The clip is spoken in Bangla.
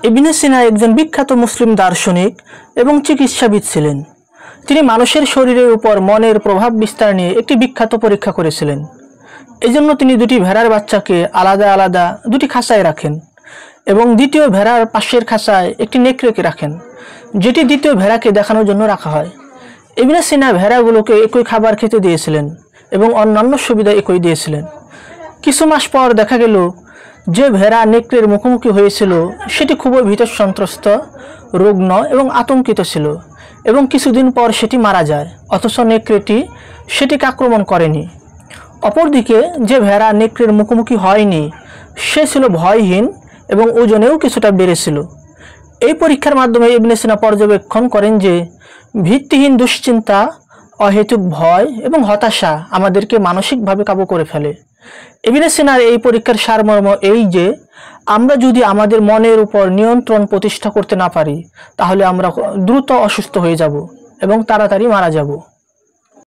ইবনে সিনা একজন বিখ্যাত মুসলিম দার্শনিক এবং চিকিৎসাবিদ ছিলেন। তিনি মানুষের শরীরের উপর মনের প্রভাব বিস্তার নিয়ে একটি বিখ্যাত পরীক্ষা করেছিলেন। এজন্য তিনি দুটি ভেড়ার বাচ্চাকে আলাদা আলাদা দুটি খাঁচায় রাখেন এবং দ্বিতীয় ভেড়ার পাশের খাঁচায় একটি নেকড়েকে রাখেন, যেটি দ্বিতীয় ভেড়াকে দেখানোর জন্য রাখা হয়। ইবনে সিনা ভেড়াগুলোকে একই খাবার খেতে দিয়েছিলেন এবং অন্যান্য সুবিধা একই দিয়েছিলেন। কিছু মাস পর দেখা গেল যে ভেড়া নেকড়ের মুখোমুখি হয়েছিল সেটি খুবই ভীত সন্ত্রস্ত, রুগ্ন এবং আতঙ্কিত ছিল এবং কিছুদিন পর সেটি মারা যায়, অথচ নেকড়েটি সেটিকে আক্রমণ করেনি। অপরদিকে যে ভেড়া নেকড়ের মুখোমুখি হয়নি সে ছিল ভয়হীন এবং ওজনেও কিছুটা বেড়েছিল। এই পরীক্ষার মাধ্যমে ইবনে সিনা পর্যবেক্ষণ করেন যে ভিত্তিহীন দুশ্চিন্তা, অহেতুক ভয় এবং হতাশা আমাদেরকে মানসিকভাবে কাবু করে ফেলে। ইবনে সিনার এই পরীক্ষার সারমর্ম এই যে আমরা যদি আমাদের মনের উপর নিয়ন্ত্রণ প্রতিষ্ঠা করতে না পারি তাহলে আমরা দ্রুত অসুস্থ হয়ে যাব এবং তাড়াতাড়ি মারা যাব।